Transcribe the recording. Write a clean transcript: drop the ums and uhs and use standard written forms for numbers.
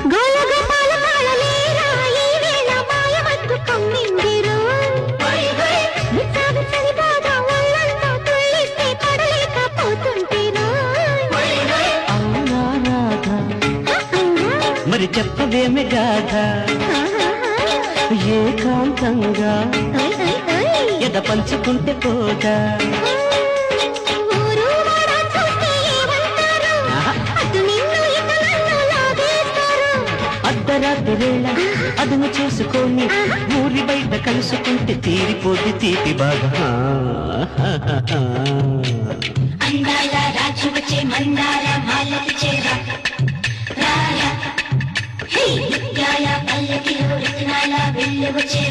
గోలగోపాల పాలలేరా ఈ వేళ మాయమత్తు కమ్మిందిరో విచ్చావి చలిబాగా ఒళ్ళంతా తుళ్ళిస్తే పడలేకపోతుంటేనో అవునా రాధా మరి చెప్పవేమి గాథ ఏకాంతంగా ఎద పంచుకుంటే పోదా ఊరు వాడ చూస్తే ఏమంటారు అటు నిన్ను ఇక నన్ను లాగేస్తారు అర్ధరాత్రి వేళ అదును చేసుకొని ఊరి బయట కలుసుకుంటే తీరిపోద్ది తీపి బాగా అందాల రాజు వచ్చే మందార మాలతి చేరా రాయ హే నిత్యాయ పల్లకిలో రత్నాల వెళ్ళు వచ్చే